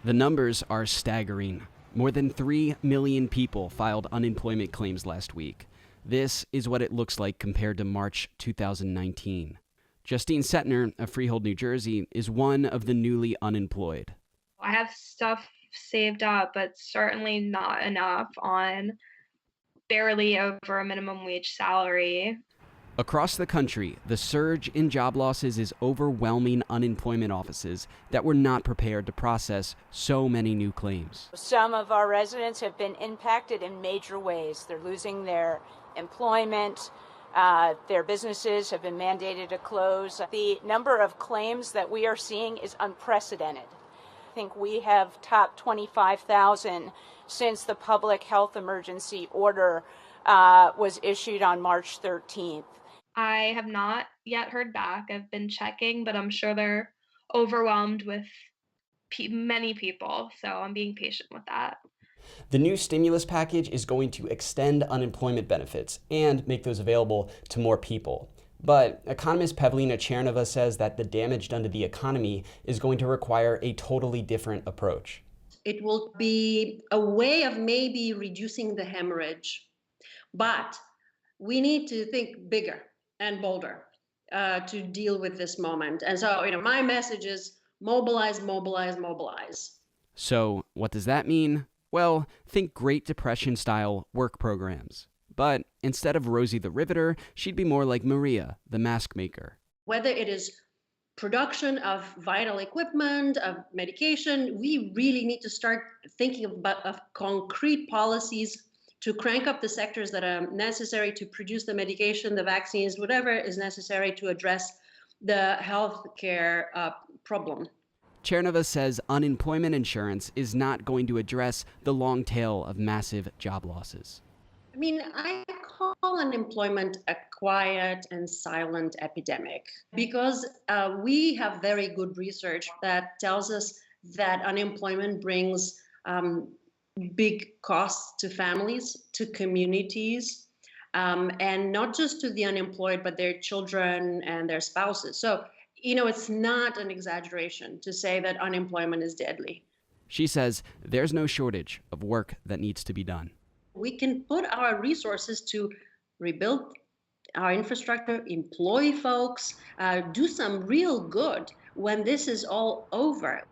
The numbers are staggering. More than 3 million people filed unemployment claims last week. This is what it looks like compared to March 2019. Justine Setner of Freehold, New Jersey, is one of the newly unemployed. I have stuff saved up, but certainly not enough on barely over a minimum wage salary. Across the country, the surge in job losses is overwhelming unemployment offices that were not prepared to process so many new claims. Some of our residents have been impacted in major ways. They're losing their employment. Their businesses have been mandated to close. The number of claims that we are seeing is unprecedented. I think we have topped 25,000 since the public health emergency order was issued on March 13th. I have not yet heard back. I've been checking, but I'm sure they're overwhelmed with many people, so I'm being patient with that. The new stimulus package is going to extend unemployment benefits and make those available to more people. But economist Pavlina Chernova says that the damage done to the economy is going to require a totally different approach. It will be a way of maybe reducing the hemorrhage, but we need to think bigger and bolder to deal with this moment. And so, my message is mobilize, mobilize, mobilize. So what does that mean? Well, think Great Depression-style work programs. But instead of Rosie the Riveter, she'd be more like Maria, the mask maker. Whether it is production of vital equipment, of medication, we really need to start thinking of concrete policies to crank up the sectors that are necessary to produce the medication, the vaccines, whatever is necessary to address the healthcare problem. Chernova says unemployment insurance is not going to address the long tail of massive job losses. I call unemployment a quiet and silent epidemic because we have very good research that tells us that unemployment brings big costs to families, to communities, and not just to the unemployed, but their children and their spouses. So, it's not an exaggeration to say that unemployment is deadly. She says there's no shortage of work that needs to be done. We can put our resources to rebuild our infrastructure, employ folks, do some real good when this is all over.